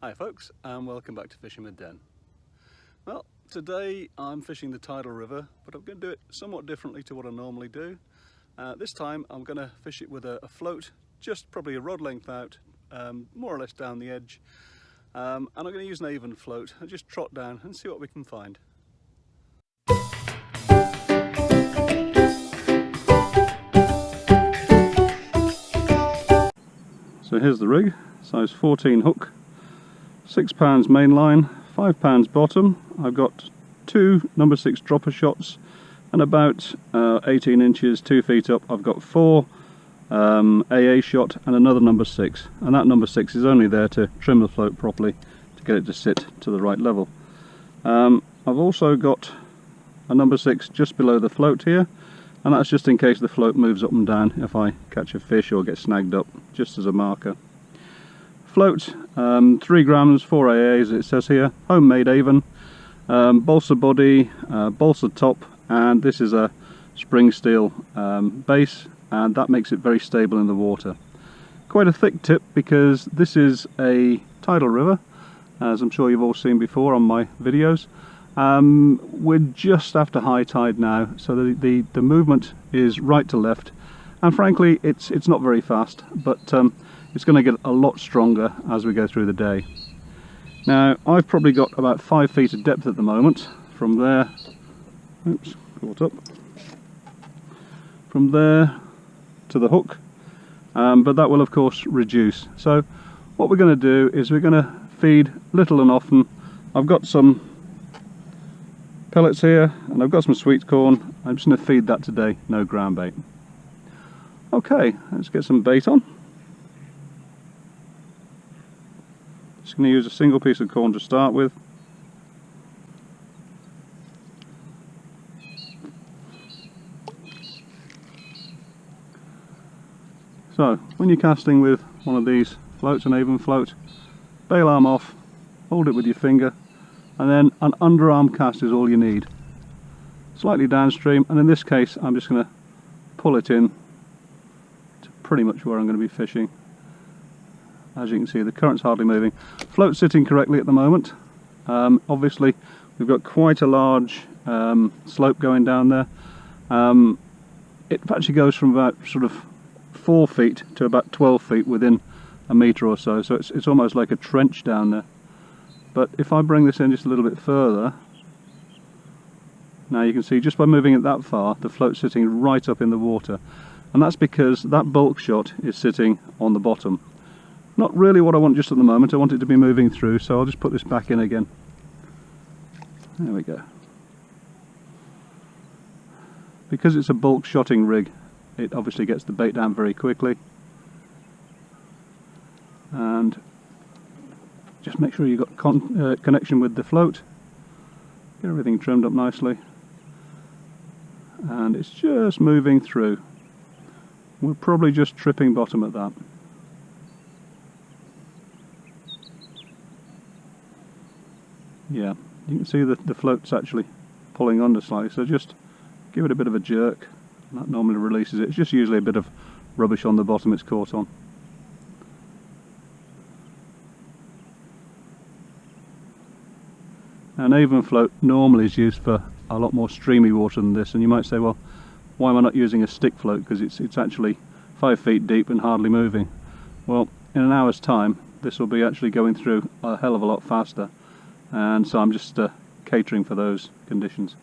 Hi folks, and welcome back to Fishing with Den. Well, today I'm fishing the Tidal River, but I'm going to do it somewhat differently to what I normally do. This time I'm going to fish it with a float, just probably a rod length out, more or less down the edge. And I'm going to use an Avon float and just trot down and see what we can find. So here's the rig, size 14 hook. £6 main line, £5 bottom. I've got two number 6 dropper shots and about 18 inches, 2 feet up. I've got 4 AA shot and another number 6, and that number 6 is only there to trim the float properly to get it to sit to the right level. I've also got a number 6 just below the float here, and that's just in case the float moves up and down if I catch a fish or get snagged up, just as a marker. Float, 3 grams, 4 AAs it says here, homemade Avon, balsa body, balsa top, and this is a spring steel base, and that makes it very stable in the water. Quite a thick tip because this is a tidal river, as I'm sure you've all seen before on my videos. We're just after high tide now, so the movement is right to left, and frankly it's not very fast, but it's going to get a lot stronger as we go through the day. Now I've probably got about 5 feet of depth at the moment from there, oops, caught up, from there to the hook, but that will of course reduce. So what we're going to do is we're going to feed little and often. I've got some pellets here and I've got some sweet corn. I'm just going to feed that today, no ground bait. Okay, let's get some bait on. Just going to use a single piece of corn to start with. So, when you're casting with one of these floats, an Avon float, bail arm off, hold it with your finger, and then an underarm cast is all you need. Slightly downstream, and in this case I'm just going to pull it in to pretty much where I'm going to be fishing. As you can see, the current's hardly moving. Float sitting correctly at the moment. Obviously we've got quite a large slope going down there. It actually goes from about sort of 4 feet to about 12 feet within a metre or so, so it's almost like a trench down there. But if I bring this in just a little bit further, now you can see just by moving it that far, the float's sitting right up in the water, and that's because that bulk shot is sitting on the bottom. Not really what I want just at the moment. I want it to be moving through, so I'll just put this back in again. There we go. Because it's a bulk shotting rig, it obviously gets the bait down very quickly. And just make sure you've got connection with the float. Get everything trimmed up nicely. And it's just moving through. We're probably just tripping bottom at that. Yeah, you can see that the float's actually pulling under slightly, so just give it a bit of a jerk, and that normally releases it. It's just usually a bit of rubbish on the bottom it's caught on. An Avon float normally is used for a lot more streamy water than this, and you might say, well, why am I not using a stick float, because it's actually 5 feet deep and hardly moving. Well, in an hour's time this will be actually going through a hell of a lot faster, and so I'm just catering for those conditions.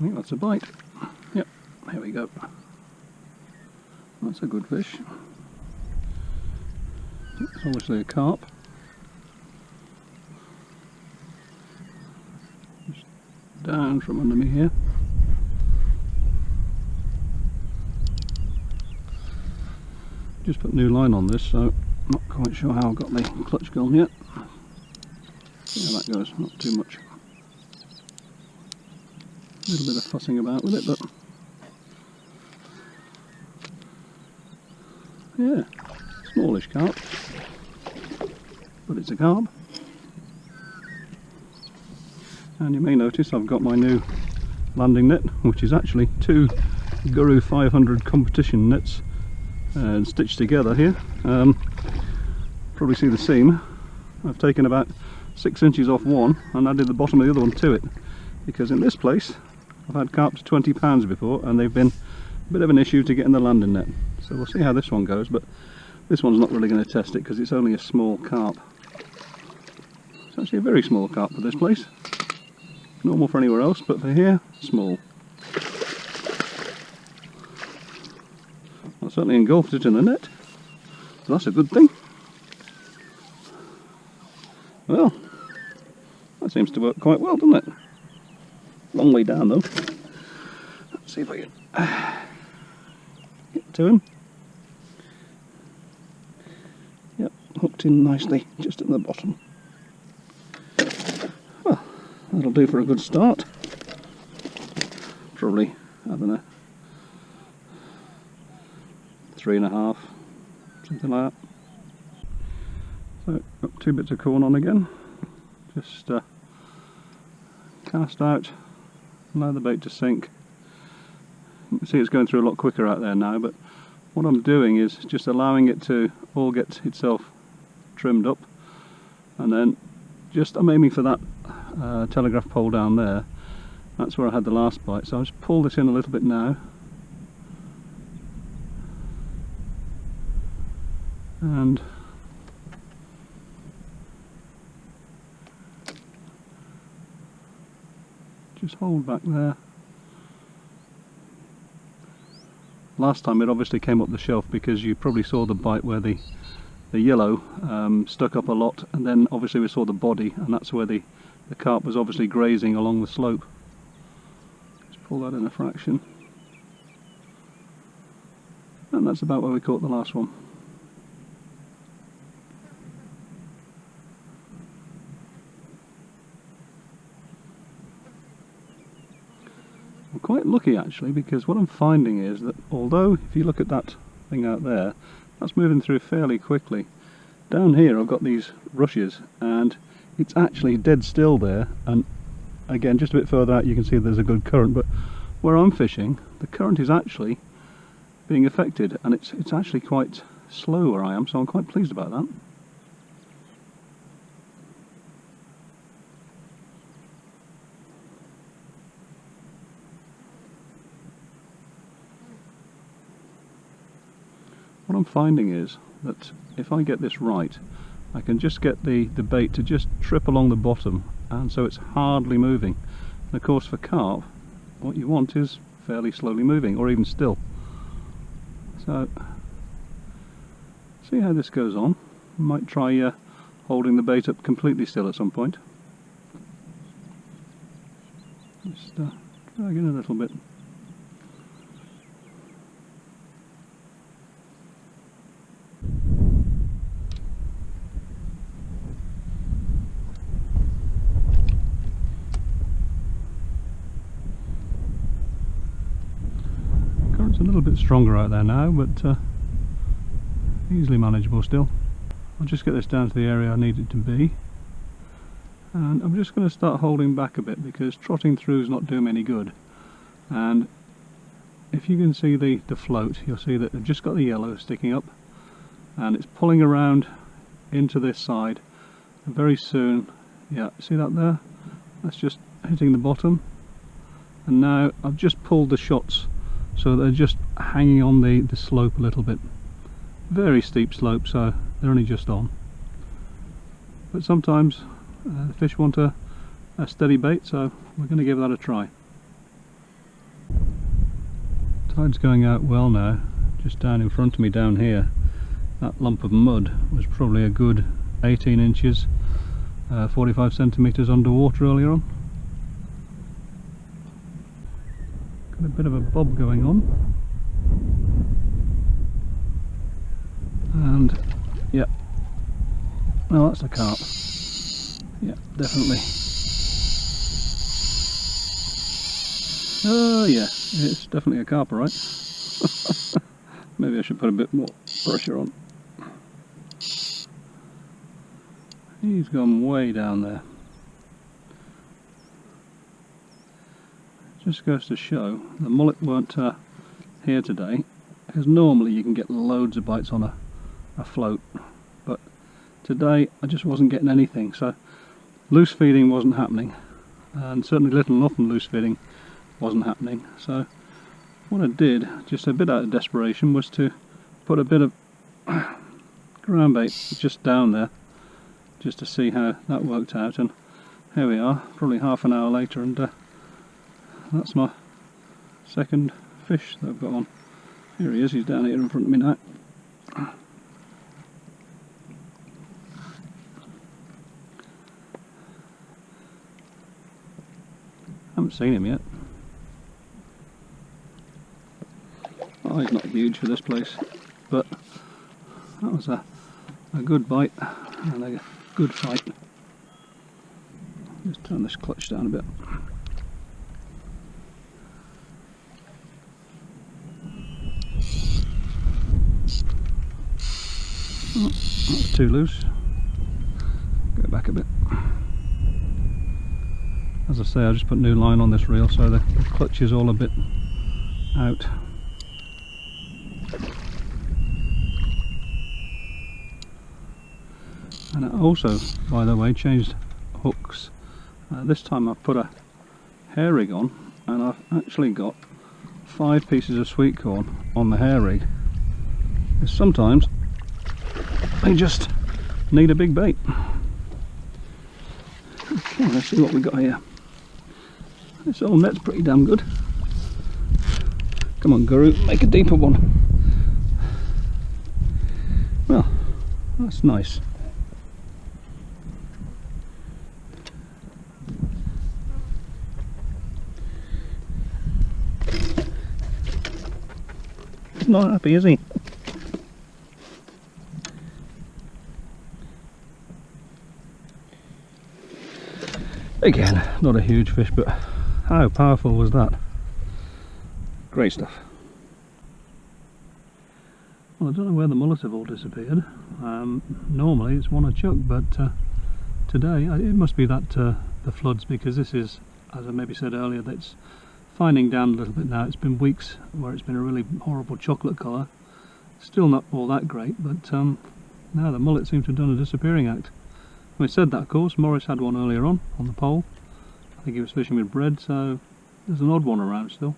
I think that's a bite. Yep, here we go. That's a good fish. It's obviously a carp. Just down from under me here. Just put new line on this, so I'm not quite sure how I've got the clutch gone yet. Yeah, that goes, not too much. A little bit of fussing about with it, but yeah, smallish carp, but it's a carp. And you may notice I've got my new landing net, which is actually 2 Guru 500 competition nets stitched together here. Probably see the seam. I've taken about 6 inches off one and added the bottom of the other one to it, because in this place I've had carp to 20 pounds before and they've been a bit of an issue to get in the landing net. So we'll see how this one goes, but this one's not really going to test it because it's only a small carp. It's actually a very small carp for this place. Normal for anywhere else, but for here, small. I certainly engulfed it in the net, so that's a good thing. Well, that seems to work quite well, doesn't it? Long way down though. Let's see if I can get to him. Yep, hooked in nicely, just at the bottom. Well, that'll do for a good start. Probably, I don't know, 3.5, something like that. So, got 2 bits of corn on again. Just cast out, allow the bait to sink. You can see it's going through a lot quicker out there now, but what I'm doing is just allowing it to all get itself trimmed up, and then I'm aiming for that telegraph pole down there. That's where I had the last bite, so I'll just pull this in a little bit now, and just hold back there. Last time it obviously came up the shelf because you probably saw the bite where the yellow stuck up a lot, and then obviously we saw the body, and that's where the carp was obviously grazing along the slope. Just pull that in a fraction, and that's about where we caught the last one. I'm quite lucky actually, because what I'm finding is that although if you look at that thing out there, that's moving through fairly quickly, down here I've got these rushes and it's actually dead still there, and again just a bit further out you can see there's a good current, but where I'm fishing the current is actually being affected and it's actually quite slow where I am, so I'm quite pleased about that. What I'm finding is that if I get this right, I can just get the bait to just trip along the bottom, and so it's hardly moving. And of course for carp, what you want is fairly slowly moving, or even still. So, see how this goes on. I might try holding the bait up completely still at some point. Just drag in a little bit. Current's a little bit stronger out there now, but easily manageable still. I'll just get this down to the area I need it to be, and I'm just going to start holding back a bit because trotting through is not doing me any good. And if you can see the float, you'll see that they've just got the yellow sticking up and it's pulling around into this side, and very soon, yeah, see that there? That's just hitting the bottom, and now I've just pulled the shots so they're just hanging on the slope a little bit. Very steep slope, so they're only just on. But sometimes the fish want a steady bait, so we're going to give that a try. Tide's going out well now. Just down in front of me down here, that lump of mud was probably a good 18 inches, 45 centimetres underwater earlier on. Got a bit of a bob going on, and yeah, well, that's a carp. Yeah, definitely. Oh yeah, it's definitely a carp, right? Maybe I should put a bit more pressure on. He's gone way down there. Just goes to show the mullet weren't here today, because normally you can get loads of bites on a float, but today I just wasn't getting anything, so loose feeding wasn't happening, and certainly little and often loose feeding wasn't happening. So what I did, just a bit out of desperation, was to put a bit of ground bait just down there, just to see how that worked out. And here we are, probably half an hour later, and that's my second fish that I've got on. Here he is, he's down here in front of me now. Haven't seen him yet. Oh, he's not huge for this place, but that was a good bite and a good fight. Just turn this clutch down a bit. Oh, that's too loose. Go back a bit. As I say, I just put new line on this reel, so the clutch is all a bit out. And I also, by the way, changed hooks. This time I've put a hair rig on, and I've actually got 5 pieces of sweet corn on the hair rig. Because sometimes they just need a big bait. Okay, let's see what we got here. This old net's pretty damn good. Come on, Guru, make a deeper one. Well, that's nice. He's not happy, is he? Again, not a huge fish, but how powerful was that? Great stuff. Well, I don't know where the mullet have all disappeared. Normally it's one a chuck, but today it must be that the floods, because this is, as I maybe said earlier, that it's finding down a little bit now. It's been weeks where it's been a really horrible chocolate colour. Still not all that great, but now the mullet seems to have done a disappearing act. We said that, of course, Morris had one earlier on the pole. I think he was fishing with bread, so there's an odd one around still.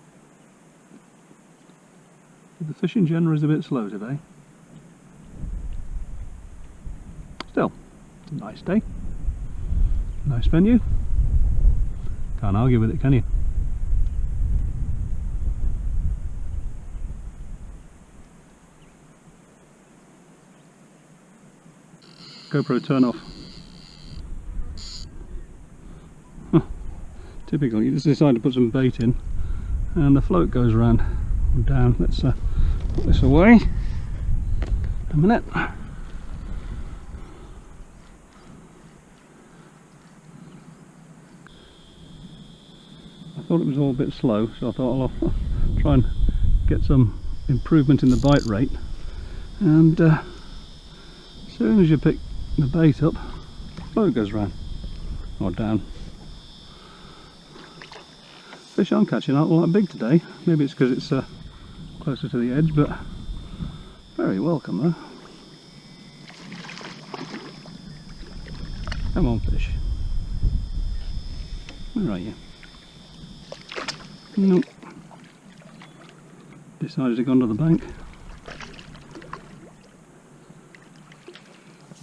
But the fishing generally is a bit slow today. Still, it's a nice day. Nice venue. Can't argue with it, can you? GoPro turn off. Typical, you just decide to put some bait in and the float goes around and down. Let's put this away a minute. I thought it was all a bit slow, so I thought I'll try and get some improvement in the bite rate, and as soon as you pick the bait up, the float goes round or down. Fish I'm catching aren't all that big today. Maybe it's because it's closer to the edge, but very welcome though. Come on, fish. Where are you? Nope. Decided to go under the bank.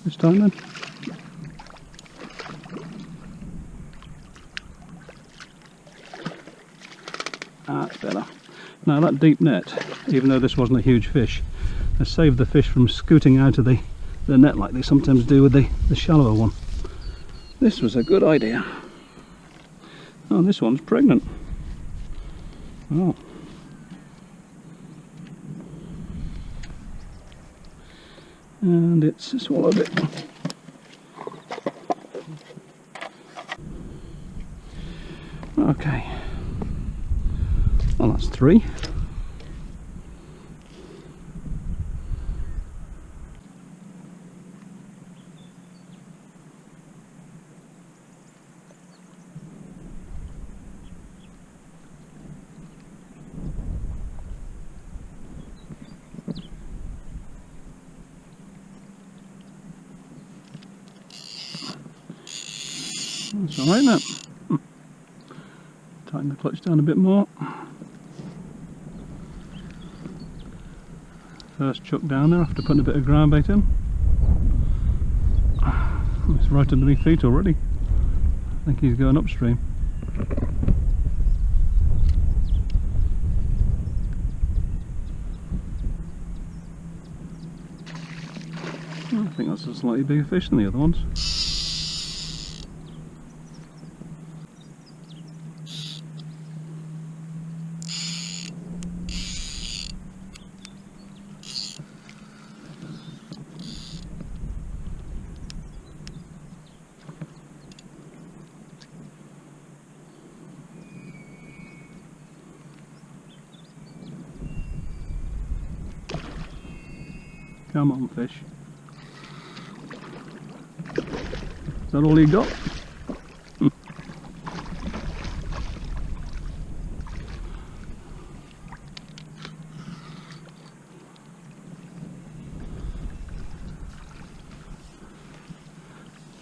This time then. That's better. Now that deep net, even though this wasn't a huge fish, has saved the fish from scooting out of the net like they sometimes do with the shallower one. This was a good idea. Oh, and this one's pregnant. Oh. And it's swallowed it. Okay. Well, that's 3. That's alright now. Tighten the clutch down a bit more. First chuck down there after putting a bit of ground bait in. It's right underneath feet already. I think he's going upstream. I think that's a slightly bigger fish than the other ones. Come on, fish. Is that all you got?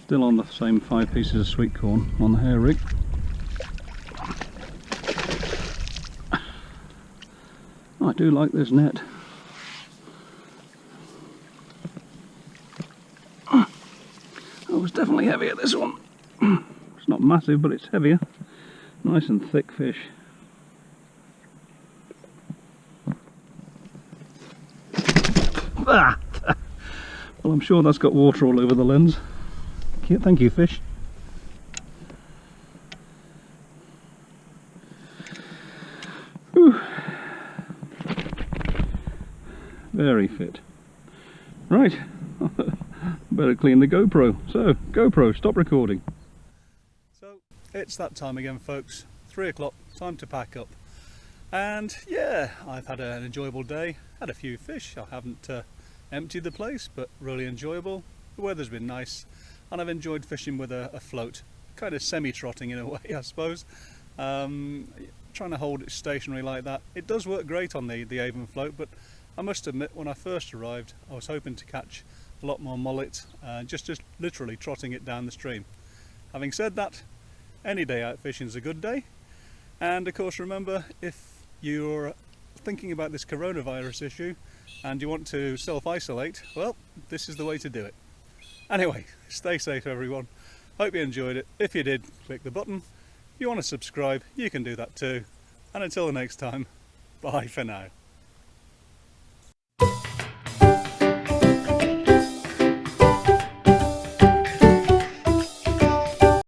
Still on the same 5 pieces of sweet corn on the hair rig. I do like this net. Oh, it's definitely heavier, this one. It's not massive, but it's heavier. Nice and thick fish. Ah! Well, I'm sure that's got water all over the lens. Thank you, fish. Whew. Very fit. Right. Better clean the GoPro. So, GoPro, stop recording. So, it's that time again, folks. 3 o'clock, time to pack up. And yeah, I've had an enjoyable day. Had a few fish. I haven't emptied the place, but really enjoyable. The weather's been nice, and I've enjoyed fishing with a float. Kind of semi-trotting in a way, I suppose. Trying to hold it stationary like that. It does work great on the Avon float, but I must admit, when I first arrived, I was hoping to catch a lot more mullet, just literally trotting it down the stream. Having said that, any day out fishing is a good day. And of course, remember, if you're thinking about this coronavirus issue and you want to self-isolate, well, this is the way to do it. Anyway, stay safe, everyone. Hope you enjoyed it. If you did, click the button. If you want to subscribe, you can do that too. And until the next time, bye for now.